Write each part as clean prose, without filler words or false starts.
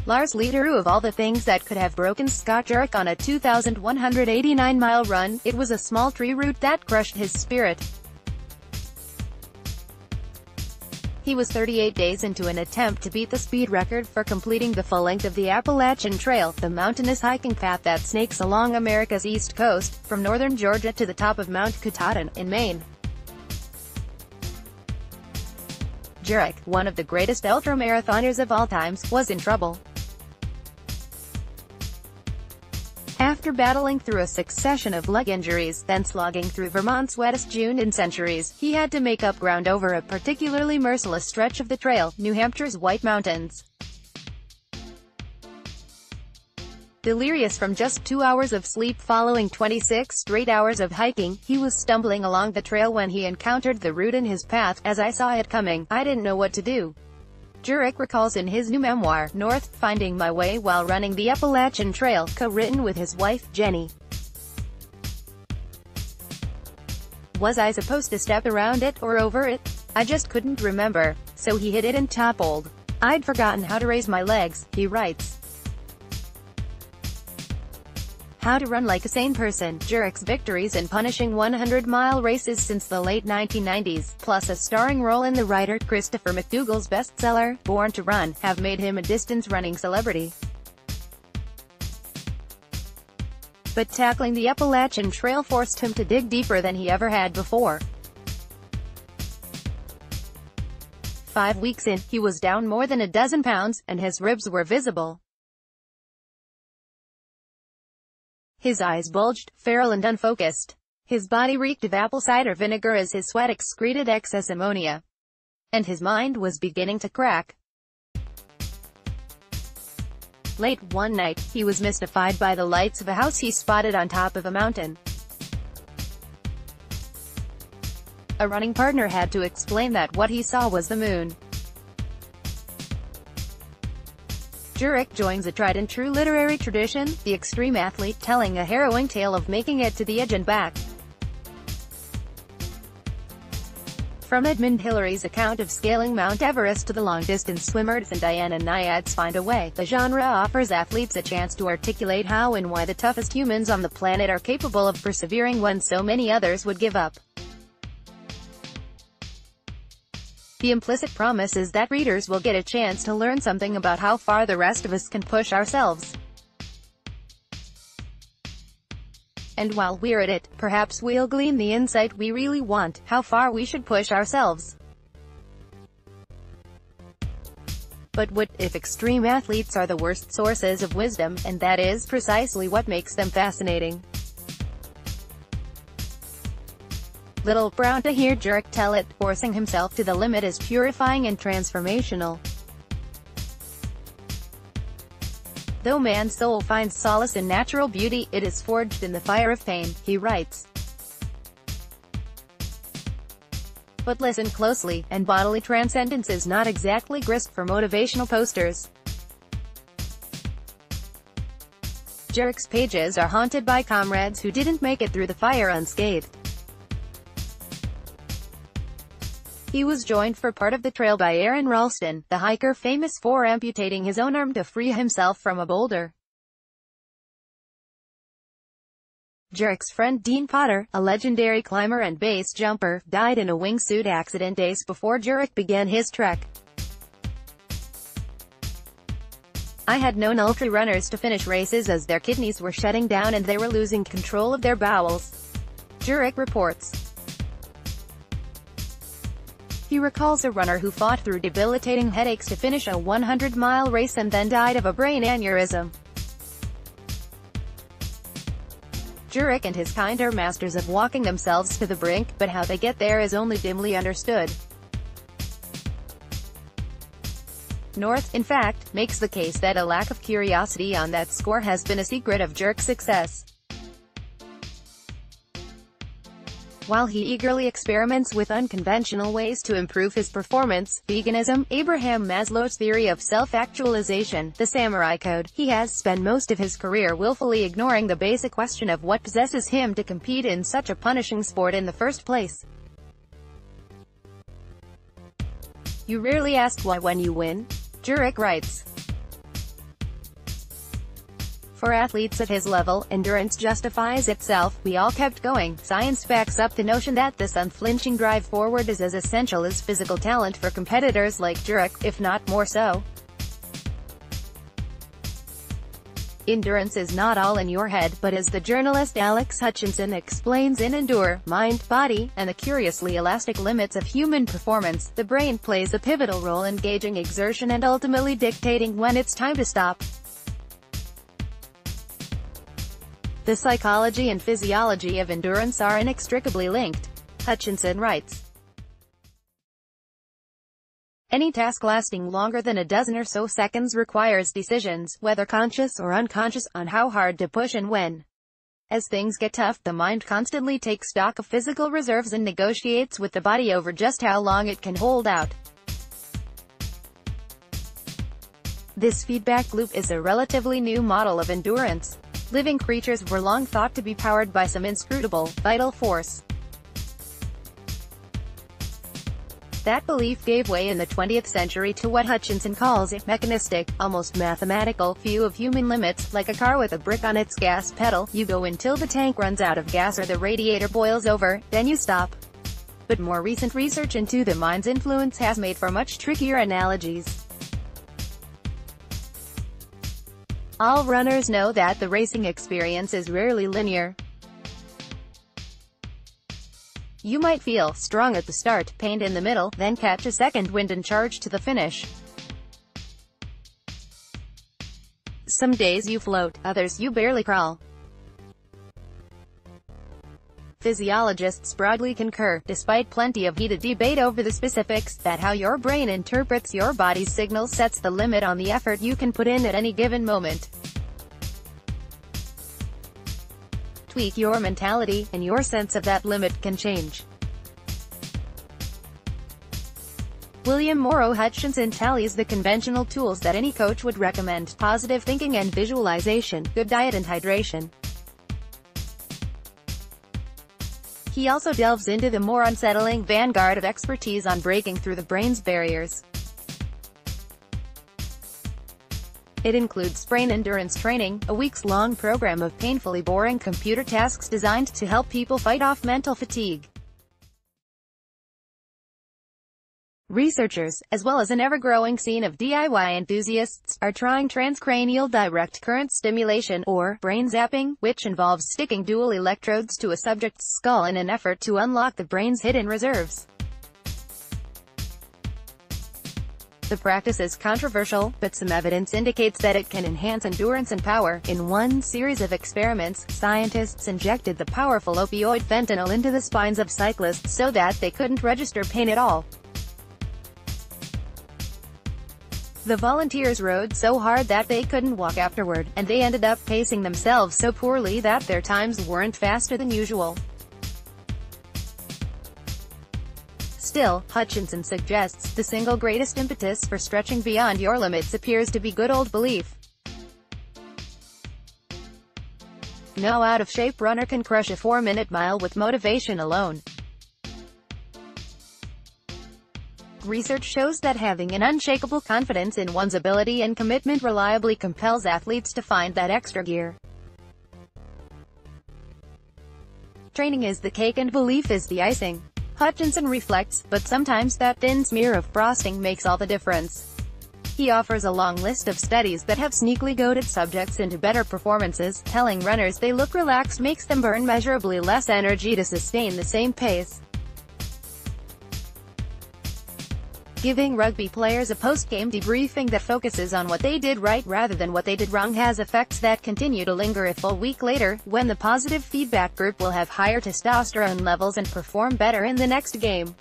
Lars Leetaru. Of all the things that could have broken Scott Jurek on a 2,189-mile run, it was a small tree root that crushed his spirit. He was 38 days into an attempt to beat the speed record for completing the full length of the Appalachian Trail, the mountainous hiking path that snakes along America's east coast, from northern Georgia to the top of Mount Katahdin, in Maine. Jurek, one of the greatest ultramarathoners of all times, was in trouble. After battling through a succession of leg injuries, then slogging through Vermont's wettest June in centuries, he had to make up ground over a particularly merciless stretch of the trail, New Hampshire's White Mountains. Delirious from just 2 hours of sleep following 26 straight hours of hiking, he was stumbling along the trail when he encountered the root in his path. "As I saw it coming, I didn't know what to do," Jurek recalls in his new memoir, North, Finding My Way While Running the Appalachian Trail, co-written with his wife, Jenny. "Was I supposed to step around it, or over it? I just couldn't remember, so he hit it and toppled. I'd forgotten how to raise my legs," he writes. How to run like a sane person. Jurek's victories in punishing 100-mile races since the late 1990s, plus a starring role in the writer Christopher McDougall's bestseller, Born to Run, have made him a distance-running celebrity. But tackling the Appalachian Trail forced him to dig deeper than he ever had before. 5 weeks in, he was down more than a dozen pounds, and his ribs were visible. His eyes bulged, feral and unfocused. His body reeked of apple cider vinegar as his sweat excreted excess ammonia. And his mind was beginning to crack. Late one night, he was mystified by the lights of a house he spotted on top of a mountain. A running partner had to explain that what he saw was the moon. Jurek joins a tried-and-true literary tradition, the extreme athlete telling a harrowing tale of making it to the edge and back. From Edmund Hillary's account of scaling Mount Everest to the long-distance swimmers and Diana Naiad's Find a Way, the genre offers athletes a chance to articulate how and why the toughest humans on the planet are capable of persevering when so many others would give up. The implicit promise is that readers will get a chance to learn something about how far the rest of us can push ourselves. And while we're at it, perhaps we'll glean the insight we really want, how far we should push ourselves. But what if extreme athletes are the worst sources of wisdom, and that is precisely what makes them fascinating? Little Brown to hear Jurek tell it, forcing himself to the limit is purifying and transformational. Though man's soul finds solace in natural beauty, it is forged in the fire of pain, he writes. But listen closely, and bodily transcendence is not exactly grist for motivational posters. Jurek's pages are haunted by comrades who didn't make it through the fire unscathed. He was joined for part of the trail by Aaron Ralston, the hiker famous for amputating his own arm to free himself from a boulder. Jurek's friend Dean Potter, a legendary climber and base jumper, died in a wingsuit accident days before Jurek began his trek. "I had known ultra-runners to finish races as their kidneys were shutting down and they were losing control of their bowels," Jurek reports. He recalls a runner who fought through debilitating headaches to finish a 100-mile race and then died of a brain aneurysm. Jurek and his kind are masters of walking themselves to the brink, but how they get there is only dimly understood. North, in fact, makes the case that a lack of curiosity on that score has been a secret of Jurek's success. While he eagerly experiments with unconventional ways to improve his performance, veganism, Abraham Maslow's theory of self-actualization, the samurai code, he has spent most of his career willfully ignoring the basic question of what possesses him to compete in such a punishing sport in the first place. "You rarely ask why when you win," Jurek writes. For athletes at his level, endurance justifies itself. We all kept going. Science backs up the notion that this unflinching drive forward is as essential as physical talent for competitors like Jurek, if not more so. Endurance is not all in your head, but as the journalist Alex Hutchinson explains in Endure, Mind, Body, and the Curiously Elastic Limits of Human Performance, the brain plays a pivotal role in gauging exertion and ultimately dictating when it's time to stop. The psychology and physiology of endurance are inextricably linked. Hutchinson writes, any task lasting longer than a dozen or so seconds requires decisions, whether conscious or unconscious, on how hard to push and when. As things get tough, the mind constantly takes stock of physical reserves and negotiates with the body over just how long it can hold out. This feedback loop is a relatively new model of endurance. Living creatures were long thought to be powered by some inscrutable, vital force. That belief gave way in the 20th century to what Hutchinson calls a mechanistic, almost mathematical, view of human limits. Like a car with a brick on its gas pedal, you go until the tank runs out of gas or the radiator boils over, then you stop. But more recent research into the mind's influence has made for much trickier analogies. All runners know that the racing experience is rarely linear. You might feel strong at the start, pained in the middle, then catch a second wind and charge to the finish. Some days you float, others you barely crawl. Physiologists broadly concur, despite plenty of heated debate over the specifics, that how your brain interprets your body's signals sets the limit on the effort you can put in at any given moment. Tweak your mentality, and your sense of that limit can change. William Morrow Hutchinson tallies the conventional tools that any coach would recommend: positive thinking and visualization, good diet and hydration. He also delves into the more unsettling vanguard of expertise on breaking through the brain's barriers. It includes brain endurance training, a weeks-long program of painfully boring computer tasks designed to help people fight off mental fatigue. Researchers, as well as an ever-growing scene of DIY enthusiasts, are trying transcranial direct current stimulation, or brain zapping, which involves sticking dual electrodes to a subject's skull in an effort to unlock the brain's hidden reserves. The practice is controversial, but some evidence indicates that it can enhance endurance and power. In one series of experiments, scientists injected the powerful opioid fentanyl into the spines of cyclists so that they couldn't register pain at all. The volunteers rode so hard that they couldn't walk afterward, and they ended up pacing themselves so poorly that their times weren't faster than usual. Still, Hutchinson suggests, the single greatest impetus for stretching beyond your limits appears to be good old belief. No out-of-shape runner can crush a 4-minute mile with motivation alone. Research shows that having an unshakable confidence in one's ability and commitment reliably compels athletes to find that extra gear. Training is the cake and belief is the icing. Hutchinson reflects, but sometimes that thin smear of frosting makes all the difference. He offers a long list of studies that have sneakily goaded subjects into better performances, telling runners they look relaxed makes them burn measurably less energy to sustain the same pace. Giving rugby players a post-game debriefing that focuses on what they did right rather than what they did wrong has effects that continue to linger a full week later, when the positive feedback group will have higher testosterone levels and perform better in the next game.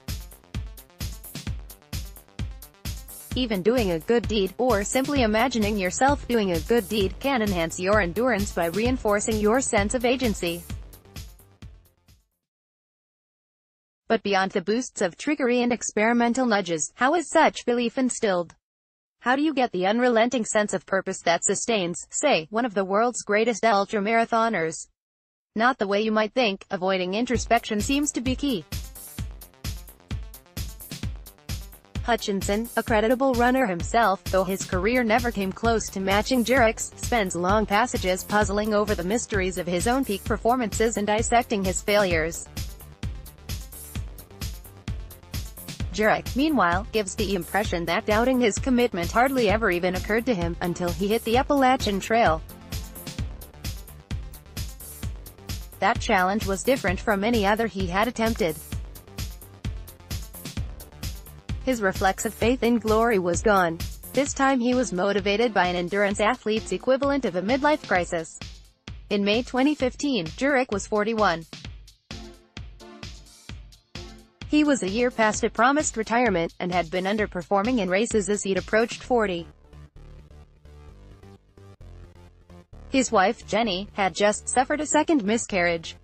Even doing a good deed, or simply imagining yourself doing a good deed, can enhance your endurance by reinforcing your sense of agency. But beyond the boosts of trickery and experimental nudges, how is such belief instilled? How do you get the unrelenting sense of purpose that sustains, say, one of the world's greatest ultramarathoners? Not the way you might think. Avoiding introspection seems to be key. Hutchinson, a creditable runner himself, though his career never came close to matching Jurek's, spends long passages puzzling over the mysteries of his own peak performances and dissecting his failures. Jurek, meanwhile, gives the impression that doubting his commitment hardly ever even occurred to him, until he hit the Appalachian Trail. That challenge was different from any other he had attempted. His reflexive faith in glory was gone. This time he was motivated by an endurance athlete's equivalent of a midlife crisis. In May 2015, Jurek was 41. He was a year past a promised retirement, and had been underperforming in races as he'd approached 40. His wife, Jenny, had just suffered a second miscarriage.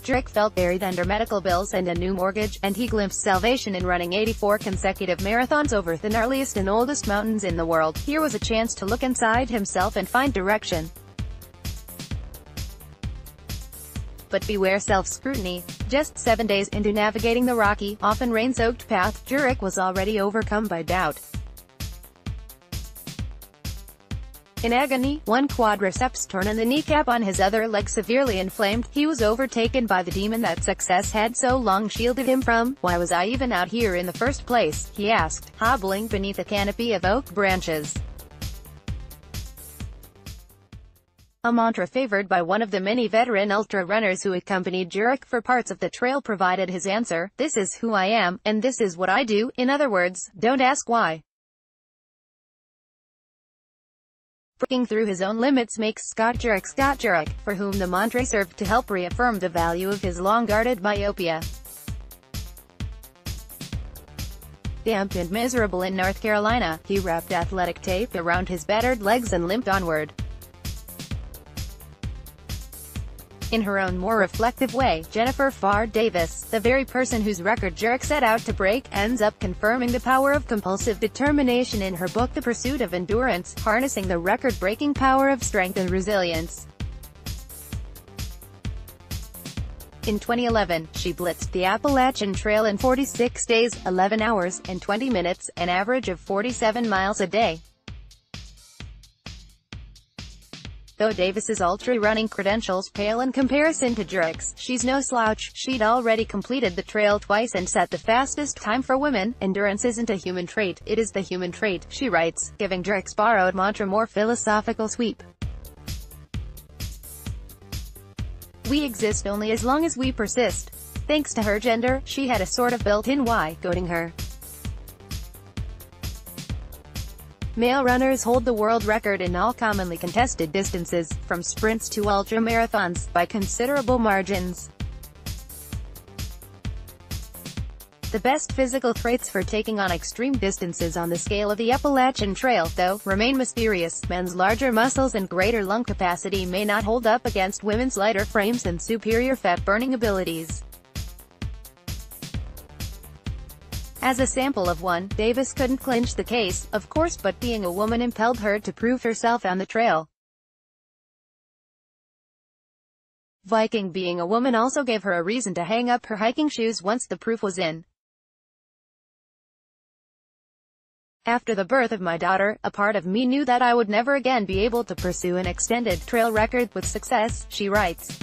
Jurek felt buried under medical bills and a new mortgage, and he glimpsed salvation in running 84 consecutive marathons over the gnarliest and oldest mountains in the world. Here was a chance to look inside himself and find direction. But beware self-scrutiny. Just 7 days into navigating the rocky, often rain-soaked path, Jurek was already overcome by doubt. In agony, one quadriceps torn and the kneecap on his other leg severely inflamed, he was overtaken by the demon that success had so long shielded him from. "Why was I even out here in the first place?" he asked, hobbling beneath a canopy of oak branches. A mantra favored by one of the many veteran ultra-runners who accompanied Jurek for parts of the trail provided his answer: "This is who I am, and this is what I do." In other words, don't ask why. Breaking through his own limits makes Scott Jurek, for whom the mantra served to help reaffirm the value of his long-guarded myopia. Damp and miserable in North Carolina, he wrapped athletic tape around his battered legs and limped onward. In her own more reflective way, Jennifer Farr Davis, the very person whose record Jurek set out to break, ends up confirming the power of compulsive determination in her book The Pursuit of Endurance, harnessing the record-breaking power of strength and resilience. In 2011, she blitzed the Appalachian Trail in 46 days, 11 hours, and 20 minutes, an average of 47 miles a day. Though Davis's ultra-running credentials pale in comparison to Jurek's, she's no slouch. She'd already completed the trail twice and set the fastest time for women. "Endurance isn't a human trait, it is the human trait," she writes, giving Jurek's borrowed mantra more philosophical sweep. "We exist only as long as we persist." Thanks to her gender, she had a sort of built-in Y goading her. Male runners hold the world record in all commonly contested distances, from sprints to ultramarathons, by considerable margins. The best physical traits for taking on extreme distances on the scale of the Appalachian Trail, though, remain mysterious. Men's larger muscles and greater lung capacity may not hold up against women's lighter frames and superior fat-burning abilities. As a sample of one, Davis couldn't clinch the case, of course, but being a woman impelled her to prove herself on the trail. Viking being a woman also gave her a reason to hang up her hiking shoes once the proof was in. "After the birth of my daughter, a part of me knew that I would never again be able to pursue an extended trail record with success," she writes.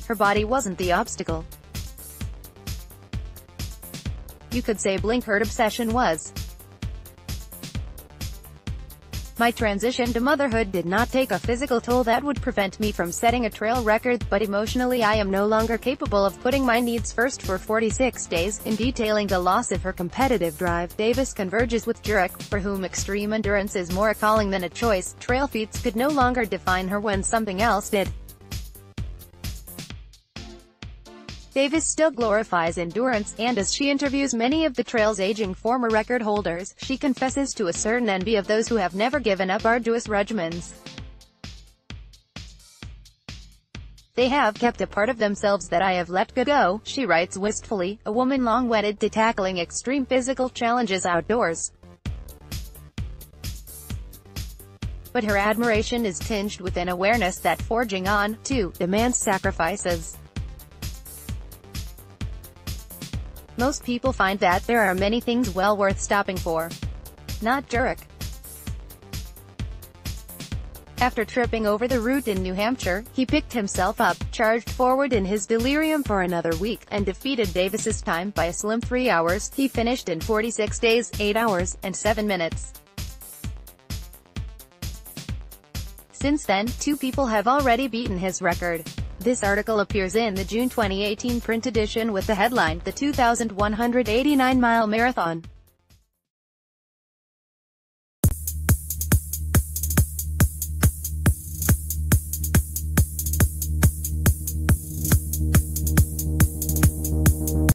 Her body wasn't the obstacle. You could say Blink-Herd obsession was. "My transition to motherhood did not take a physical toll that would prevent me from setting a trail record, but emotionally I am no longer capable of putting my needs first for 46 days. In detailing the loss of her competitive drive, Davis converges with Jurek, for whom extreme endurance is more a calling than a choice. Trail feats could no longer define her when something else did. Davis still glorifies endurance, and as she interviews many of the trail's aging former record holders, she confesses to a certain envy of those who have never given up arduous regimens. "They have kept a part of themselves that I have let go," she writes wistfully, a woman long wedded to tackling extreme physical challenges outdoors. But her admiration is tinged with an awareness that forging on, too, demands sacrifices. Most people find that there are many things well worth stopping for. Not Jurek. After tripping over the route in New Hampshire, he picked himself up, charged forward in his delirium for another week, and defeated Davis's time by a slim 3 hours. He finished in 46 days, 8 hours, and 7 minutes. Since then, 2 people have already beaten his record. This article appears in the June 2018 print edition with the headline, "The 2,189-mile marathon."